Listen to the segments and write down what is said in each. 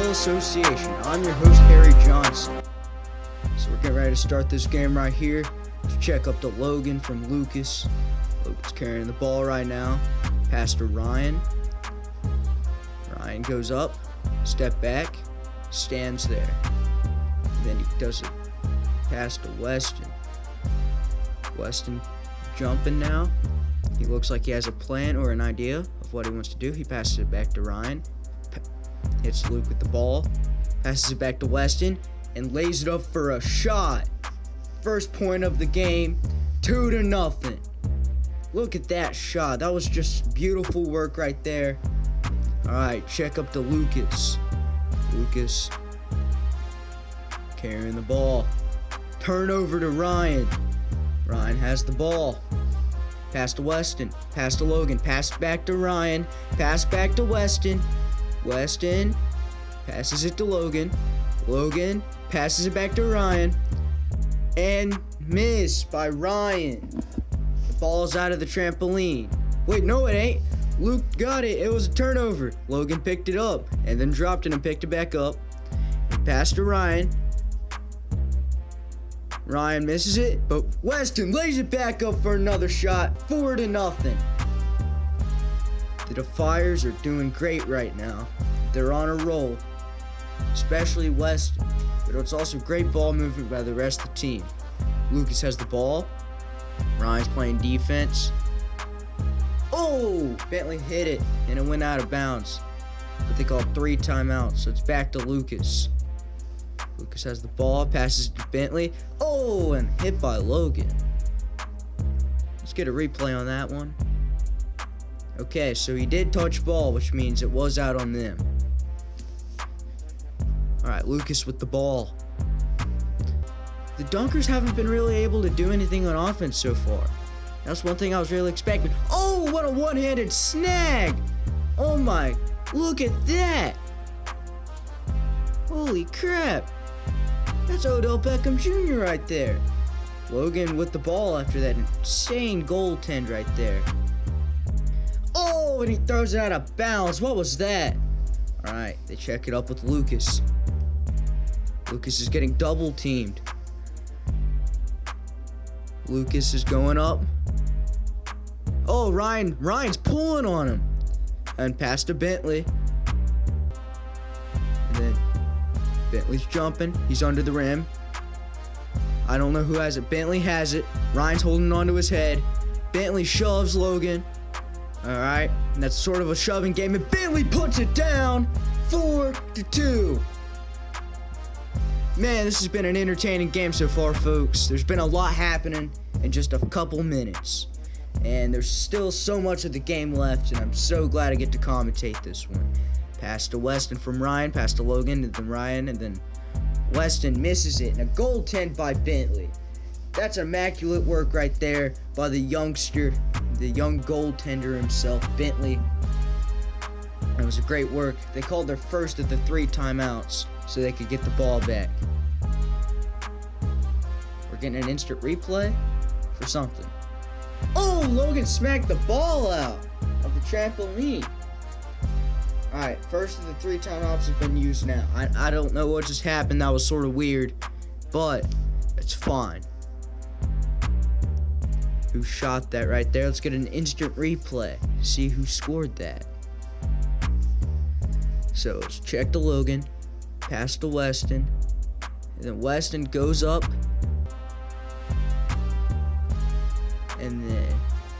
Basketball Association. I'm your host, Harry Johnson. So we're getting ready to start this game right here. Let's check up to Logan from Lucas. Logan's carrying the ball right now. Pass to Ryan. Ryan goes up, step back, stands there. Then he does a pass to Weston. Weston jumping now. He looks like he has a plan or an idea of what he wants to do. He passes it back to Ryan. Hits Luke with the ball. Passes it back to Weston and lays it up for a shot. First point of the game, 2-0. Look at that shot. That was just beautiful work right there. Alright, check up to Lucas. Lucas carrying the ball. Turnover to Ryan. Ryan has the ball. Pass to Weston. Pass to Logan. Pass back to Ryan. Pass back to Weston. Weston passes it to Logan. Logan passes it back to Ryan. And missed by Ryan. The ball's out of the trampoline. Wait, no it ain't. Luke got it. It was a turnover. Logan picked it up and then dropped it and picked it back up. And passed to Ryan. Ryan misses it, but Weston lays it back up for another shot. 4-0. The Defiers are doing great right now. They're on a roll, especially Weston. But it's also great ball movement by the rest of the team. Lucas has the ball. Ryan's playing defense. Oh! Bentley hit it, and it went out of bounds. But they called 3 timeouts, so it's back to Lucas. Lucas has the ball, passes it to Bentley. Oh, and hit by Logan. Let's get a replay on that one. Okay, so he did touch ball, which means it was out on them. Alright, Lucas with the ball. The Dunkers haven't been really able to do anything on offense so far. That's one thing I was really expecting. Oh, what a one-handed snag! Oh my, look at that! Holy crap! That's Odell Beckham Jr. right there. Logan with the ball after that insane goaltend right there. Oh, and he throws it out of bounds. What was that? Alright, they check it up with Lucas. Lucas is getting double teamed. Lucas is going up. Oh, Ryan's pulling on him. And pass to Bentley. And then Bentley's jumping. He's under the rim. I don't know who has it. Bentley has it. Ryan's holding on to his head. Bentley shoves Logan. Alright. And that's sort of a shoving game. And Bentley puts it down. 4-2. Man, this has been an entertaining game so far, folks. There's been a lot happening in just a couple minutes. And there's still so much of the game left. And I'm so glad I get to commentate this one. Pass to Weston from Ryan, pass to Logan, and then Ryan, and then Weston misses it. And a goaltend by Bentley. That's immaculate work right there by the youngster, the young goaltender himself, Bentley. And it was a great work. They called their first of the 3 timeouts so they could get the ball back. We're getting an instant replay for something. Oh, Logan smacked the ball out of the trampoline. Alright, first of the 3 timeouts have been used now. I don't know what just happened. That was sort of weird, but it's fine. Who shot that right there? Let's get an instant replay. See who scored that. So let's check to Logan. Pass to Weston. And then Weston goes up. And then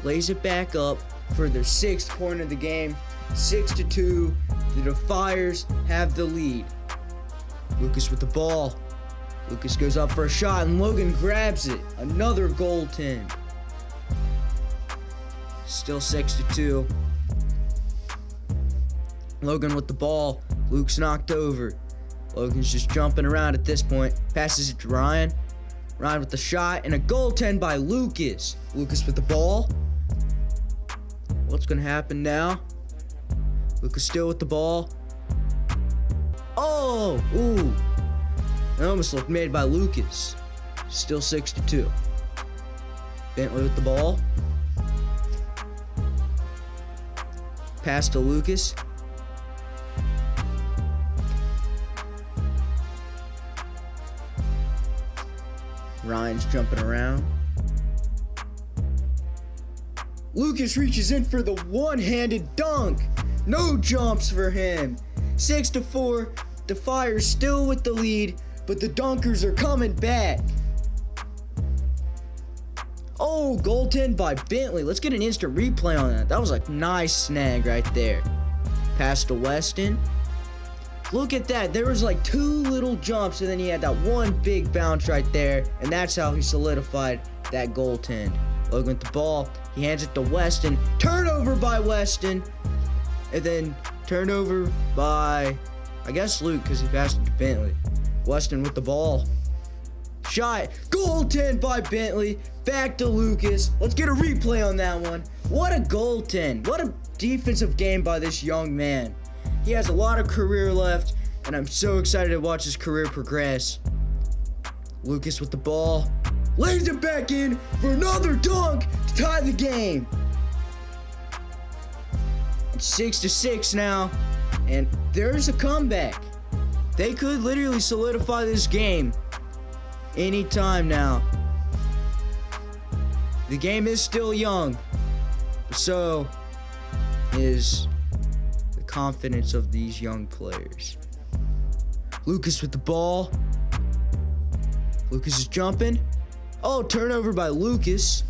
lays it back up for their 6th point of the game. 6-2. The Defiers have the lead. Lucas with the ball. Lucas goes up for a shot and Logan grabs it. Another goaltend. Still 6-2. Logan with the ball. Luke's knocked over. Logan's just jumping around at this point. Passes it to Ryan. Ryan with the shot and a goaltend by Lucas. Lucas with the ball. What's going to happen now? Lucas still with the ball. Oh! Ooh. That almost looked made by Lucas. Still 6-2. Bentley with the ball. Pass to Lucas. Ryan's jumping around. Lucas reaches in for the one-handed dunk. No jumps for him. 6-4. Defiers still with the lead, but the Dunkers are coming back. Oh, goaltend by Bentley. Let's get an instant replay on that. That was a nice snag right there. Pass to Weston. Look at that. There was like 2 little jumps, and then he had that one big bounce right there, and that's how he solidified that goaltend. Logan with the ball. He hands it to Weston. Turnover by Weston. And then turnover by, I guess, Luke, because he passed it to Bentley. Weston with the ball. Shot. Goaltend by Bentley. Back to Lucas. Let's get a replay on that one. What a goaltend. What a defensive game by this young man. He has a lot of career left, and I'm so excited to watch his career progress. Lucas with the ball. Lays it back in for another dunk to tie the game. It's 6-6 now, and there's a comeback. They could literally solidify this game anytime now. The game is still young, so is the confidence of these young players. Lucas with the ball. Lucas is jumping. Oh, turnover by Lucas.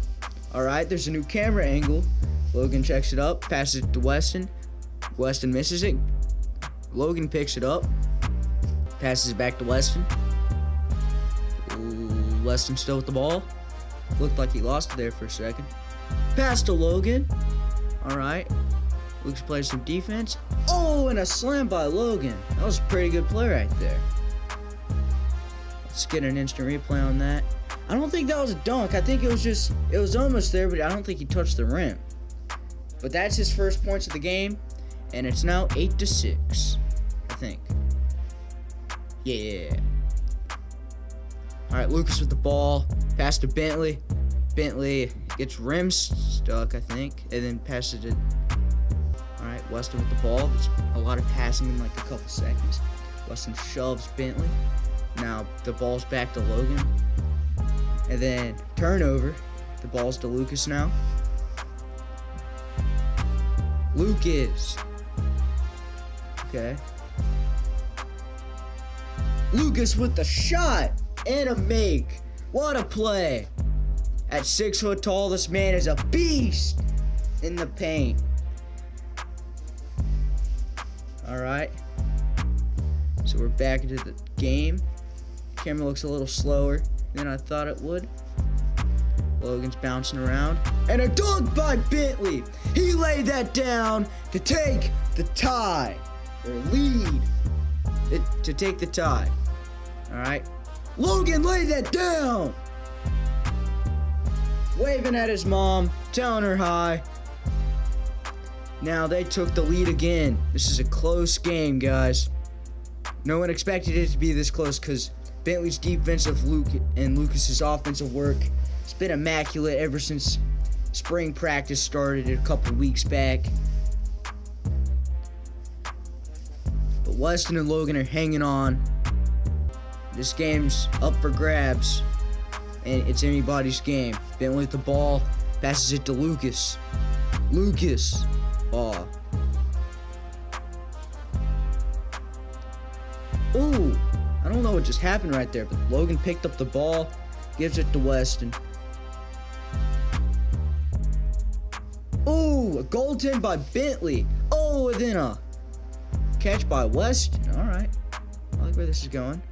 All right, there's a new camera angle. Logan checks it up, passes it to Weston. Weston misses it. Logan picks it up, passes it back to Weston. Weston still with the ball. Looked like he lost it there for a second. Pass to Logan. All right. Lucas plays some defense. Oh, and a slam by Logan. That was a pretty good play right there. Let's get an instant replay on that. I don't think that was a dunk. I think it was almost there, but I don't think he touched the rim. But that's his first points of the game, and it's now 8-6, I think. Yeah. All right, Lucas with the ball. Pass to Bentley. Bentley gets rim stuck, I think, and then passes it. All right, Weston with the ball. There's a lot of passing in like a couple seconds. Weston shoves Bentley. Now the ball's back to Logan. And then turnover. The ball's to Lucas now. Lucas. Okay. Lucas with the shot and a make. What a play. At 6 foot tall, this man is a beast in the paint. All right. So we're back into the game. Camera looks a little slower than I thought it would. Logan's bouncing around. And a dunk by Bentley. He laid that down to take the tie. Or lead. To take the tie. Alright. Logan laid that down. Waving at his mom. Telling her hi. Now they took the lead again. This is a close game, guys. No one expected it to be this close because Bentley's defensive and Lucas's offensive work has been immaculate ever since spring practice started a couple weeks back. But Weston and Logan are hanging on. This game's up for grabs, and it's anybody's game. Bentley with the ball, passes it to Lucas. Lucas. Aw. Ooh. I don't know what just happened right there, but Logan picked up the ball, gives it to Weston. Ooh, a goaltend by Bentley. Oh, and then a catch by Weston. All right. I like where this is going.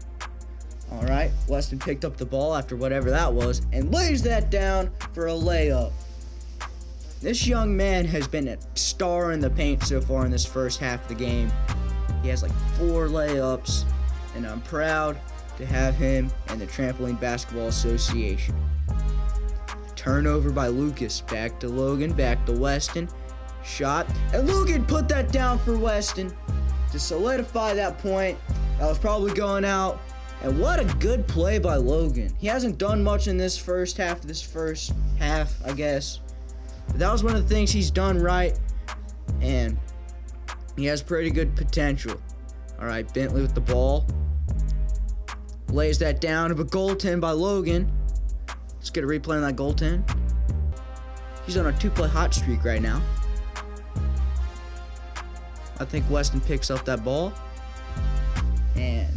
All right. Weston picked up the ball after whatever that was and lays that down for a layup. This young man has been a star in the paint so far in this first half of the game. He has like 4 layups. And I'm proud to have him in the Trampoline Basketball Association. Turnover by Lucas. Back to Logan. Back to Weston. Shot. And Logan put that down for Weston to solidify that point. That was probably going out. And what a good play by Logan. He hasn't done much in this first half, I guess. But that was one of the things he's done right. And he has pretty good potential. All right, Bentley with the ball. Lays that down of a goaltend by Logan. Let's get a replay on that goaltend. He's on a 2-play hot streak right now. I think Weston picks up that ball. And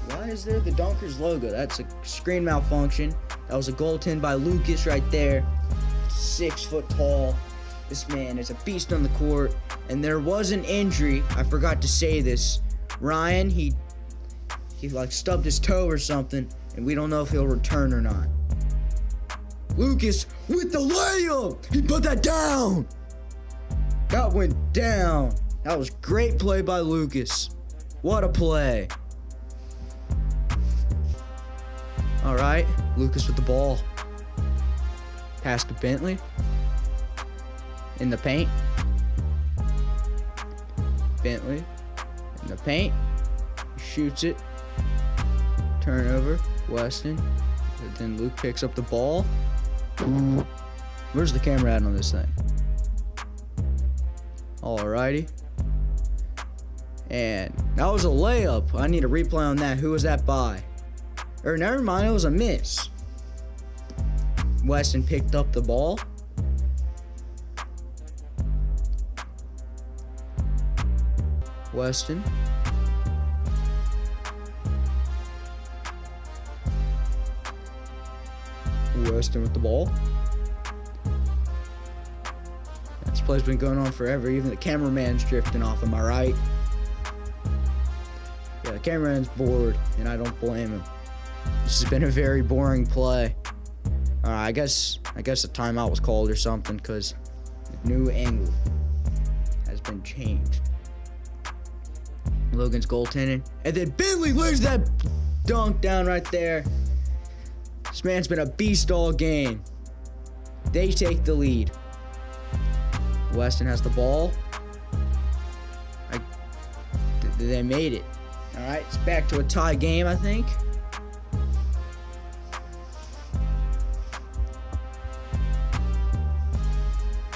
why is there the Dunkers logo? That's a screen malfunction. That was a goaltend by Lucas right there. 6 foot tall. This man is a beast on the court. And there was an injury. I forgot to say this. Ryan, he like stubbed his toe or something. And we don't know if he'll return or not. Lucas with the layup. He put that down. That went down. That was great play by Lucas. What a play. All right, Lucas with the ball. Pass to Bentley. In the paint. Bentley in the paint. Shoots it. Turnover. Weston. But then Luke picks up the ball. Where's the camera at on this thing? Alrighty. And that was a layup. I need a replay on that. Who was that by? Or never mind, it was a miss. Weston picked up the ball. Weston. Weston with the ball. This play's been going on forever. Even the cameraman's drifting off, am I right? Yeah, the cameraman's bored, and I don't blame him. This has been a very boring play. I guess a timeout was called or something, because the new angle has been changed. Logan's goaltending, and then Bentley lays that dunk down right there. This man's been a beast all game. They take the lead. Weston has the ball. They made it. All right, it's back to a tie game, I think.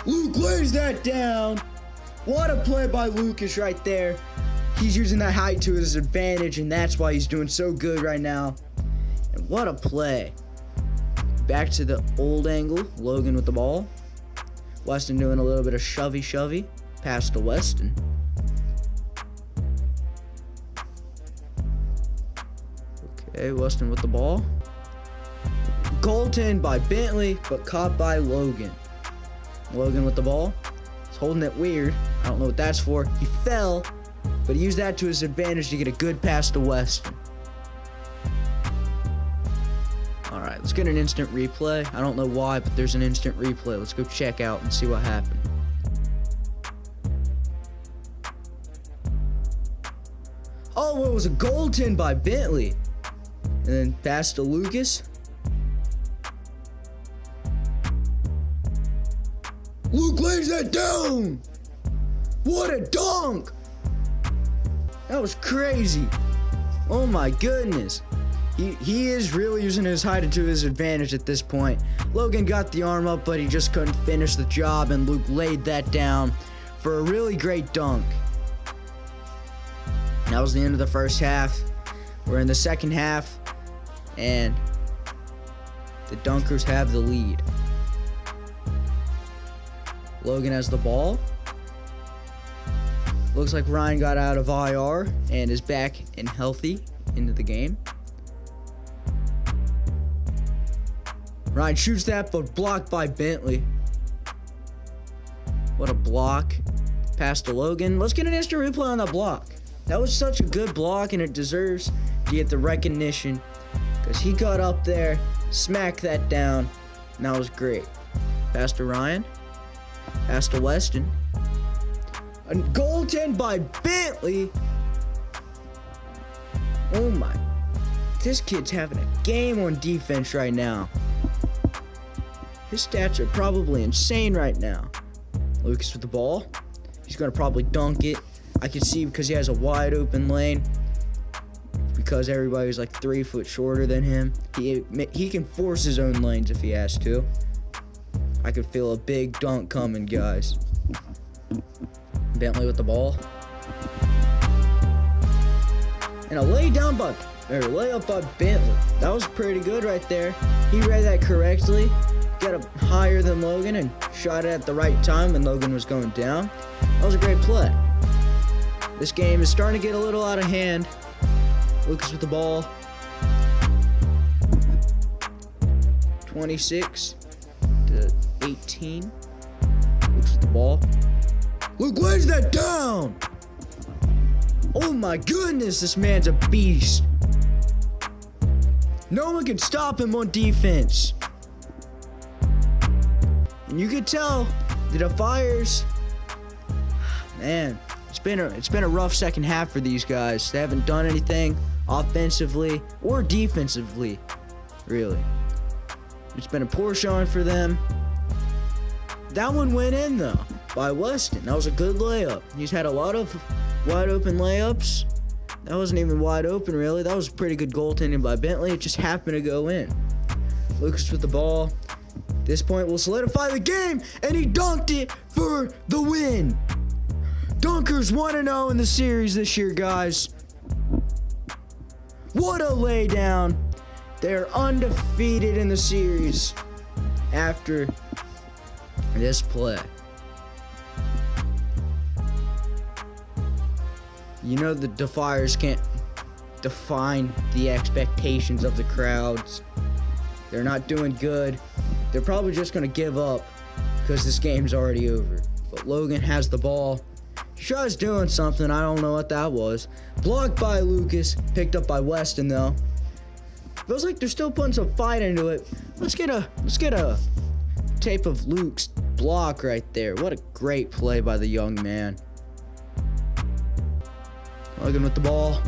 Luke lays that down. What a play by Lucas right there. He's using that height to his advantage, and that's why he's doing so good right now. And what a play. Back to the old angle. Logan with the ball. Weston doing a little bit of shovey. Pass to Weston. Okay, Weston with the ball. Goaltend by Bentley, but caught by Logan. Logan with the ball. He's holding it weird. I don't know what that's for. He fell, but he used that to his advantage to get a good pass to Weston. Alright, let's get an instant replay. I don't know why, but there's an instant replay. Let's go check out and see what happened. Oh, it was a goaltend by Bentley. And then pass to Lucas. Luke lays that down. What a dunk. That was crazy. Oh my goodness. He is really using his height to his advantage at this point. Logan got the arm up, but he just couldn't finish the job, and Luke laid that down for a really great dunk. That was the end of the first half. We're in the second half, and the Dunkers have the lead. Logan has the ball. Looks like Ryan got out of IR and is back and healthy into the game. Ryan shoots that, but blocked by Bentley. What a block. Pass to Logan. Let's get an instant replay on that block. That was such a good block, and it deserves to get the recognition because he got up there, smacked that down, and that was great. Pass to Ryan. Pass to Weston. A goaltend by Bentley. Oh my. This kid's having a game on defense right now. His stats are probably insane right now. Lucas with the ball. He's going to probably dunk it. I can see because he has a wide open lane. Because everybody's like 3 foot shorter than him. He can force his own lanes if he has to. I could feel a big dunk coming, guys. Bentley with the ball. And a layup by Bentley. That was pretty good right there. He read that correctly. Got up higher than Logan and shot it at the right time when Logan was going down. That was a great play. This game is starting to get a little out of hand. Lucas with the ball. 26 to 18. Lucas with the ball. Luke lays that down. Oh my goodness, this man's a beast. No one can stop him on defense. And you can tell the Defiers, man, it's been a rough second half for these guys. They haven't done anything offensively or defensively, really. It's been a poor showing for them. That one went in though by Weston. That was a good layup. He's had a lot of wide open layups. That wasn't even wide open really. That was pretty good goaltending by Bentley. It just happened to go in. Lucas with the ball. This point will solidify the game, and he dunked it for the win. Dunkers 1-0 in the series this year, guys. What a laydown. They're undefeated in the series after this play. You know the Defiers can't define the expectations of the crowds. They're not doing good. They're probably just going to give up because this game's already over. But Logan has the ball. He tries doing something. I don't know what that was. Blocked by Lucas. Picked up by Weston, though. Feels like they're still putting some fight into it. Let's get a tape of Luke's block right there. What a great play by the young man. Logan with the ball.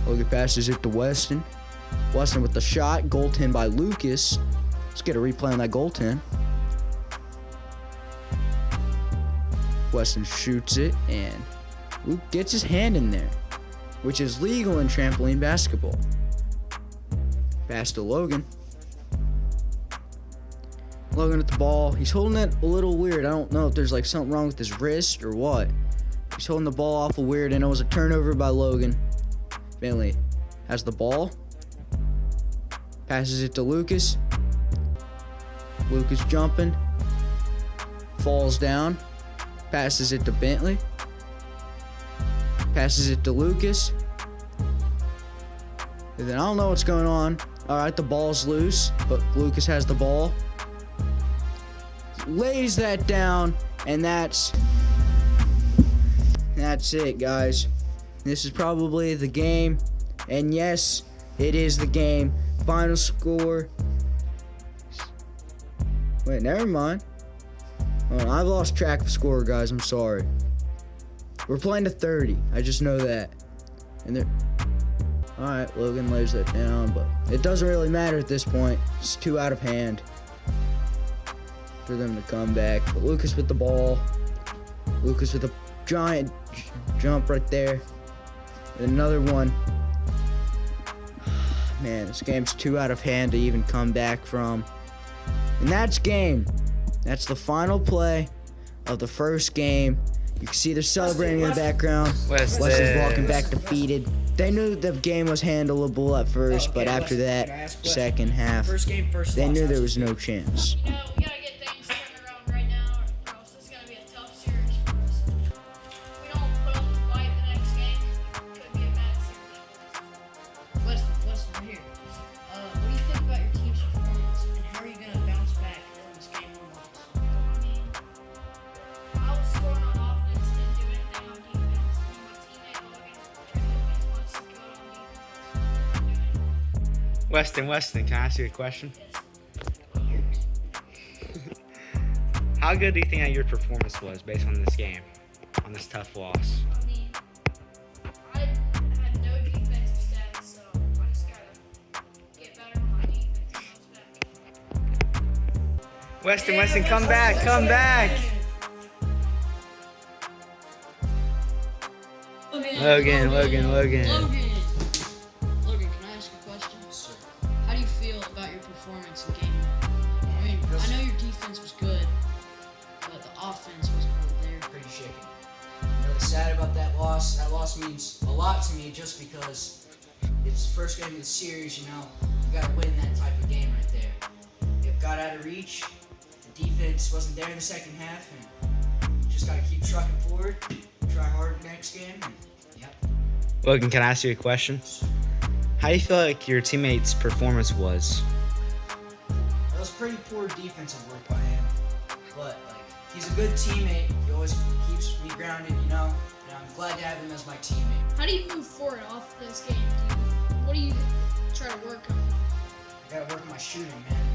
Logan passes it to Weston. Weston with the shot. Goaltend by Lucas. Let's get a replay on that goaltend. Weston shoots it, and Luke gets his hand in there, which is legal in trampoline basketball. Pass to Logan. Logan with the ball. He's holding it a little weird. I don't know if there's like something wrong with his wrist or what. He's holding the ball awful weird, and it was a turnover by Logan. Bentley has the ball. Passes it to Lucas. Lucas jumping. Falls down. Passes it to Bentley. Passes it to Lucas. And then I don't know what's going on. Alright, the ball's loose, but Lucas has the ball. Lays that down, and that's it, guys. This is probably the game. And yes, it is the game. Final score. Wait, never mind. I've lost track of score, guys. I'm sorry. We're playing to 30. I just know that. And they're... Alright, Logan lays that down, but it doesn't really matter at this point. It's too out of hand for them to come back. But Lucas with the ball. Lucas with a giant jump right there. And another one. Man, this game's too out of hand to even come back from. And that's game. That's the final play of the first game. You can see they're celebrating in the background. Weston's walking back defeated. They knew the game was handleable at first, but after that second half, they knew there was no chance. You know, we gotta get things turned around right now, or else it's gonna be a tough series for us. If we don't put up the fight the next game, it could be a bad series. Weston, right here. What do you think about your team's performance, and how are you gonna bounce back from this game one loss? I mean, I was scoring on offense, didn't do anything on defense. Me and my teammate Logan tried to get me as much as he could on defense. Weston, can I ask you a question? How good do you think that your performance was based on this game, on this tough loss? I mean, I had no defensive stats, so I just gotta get better on my defense and bounce back. Weston, come back! Logan. Logan, can I ask you a question? Sir. How do you feel about your performance in game one? I mean, I know your defense was good, but the offense wasn't really there. Pretty shaky. You know, the sad sad about that loss. That loss means a lot to me just because it's the first game of the series, you know. You gotta win that type of game right there. It got out of reach. The defense wasn't there in the second half, and you just gotta keep trucking forward, try hard next game, and yep. Logan, can I ask you a question? How do you feel like your teammates' performance was? That was pretty poor defensive work by him, but like he's a good teammate. He always keeps me grounded, you know. And I'm glad to have him as my teammate. How do you move forward off this game? What do you try to work on? I gotta work on my shooting, man.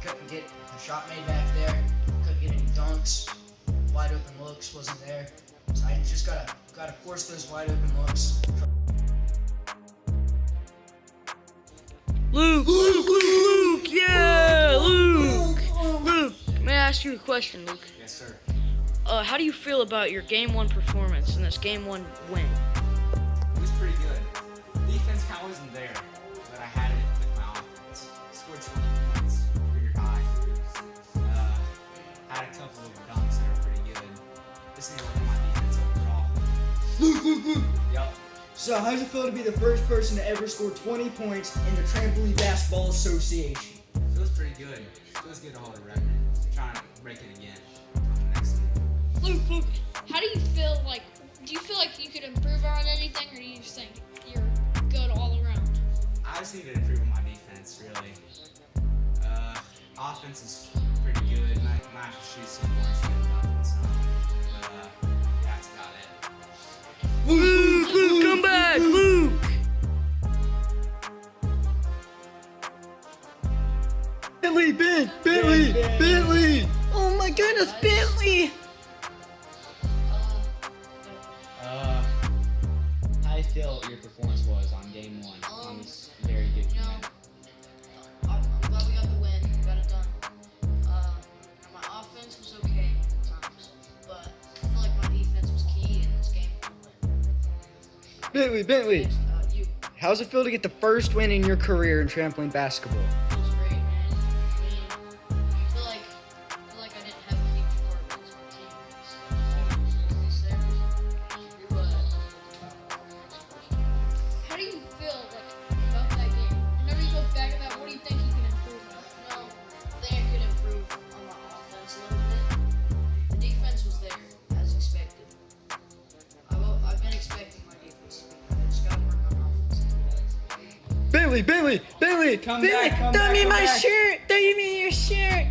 Couldn't get a shot made back there. Couldn't get any dunks. Wide open looks wasn't there. So I just gotta force those wide open looks. Luke, yeah, Luke. May I ask you a question, Luke? Yes, sir. How do you feel about your Game 1 performance and this Game 1 win? It was pretty good. Defense kind of wasn't there, but I had it with my offense. Scored 20 points, career high. Had a couple of dunks that were pretty good. Just need to work on my defense overall. Yep. So how does it feel to be the first person to ever score 20 points in the Trampoline Basketball Association? Feels pretty good. Feels good to hold a record. Trying to break it again on the next one. Luke, how do you feel like? Do you feel like you could improve on anything, or do you just think you're good all around? I just need to improve on my defense, really. Offense is pretty good. Might have to shoot some more and shoot offense. But that's about it. Luke, come back, Luke. Bentley! Oh my goodness, Bentley! How do you feel your performance was on game 1 on this very good You know, game? I'm glad we got the win. We got it done. My offense was okay at times, but I feel like my defense was key in this game. Bentley! You. How's it feel to get the first win in your career in trampoline basketball? Feels great, man. I mean, I feel like I didn't have a huge part because my team was there. How do you feel like about that game? Whenever you look back at that, what do you think you can improve on? No, I think I could improve on my offense a little bit. The defense was there, as expected. I've been expecting my defense to be good. I just gotta work on offense. Bentley! Come back, Throw me my shirt! Throw me your shirt!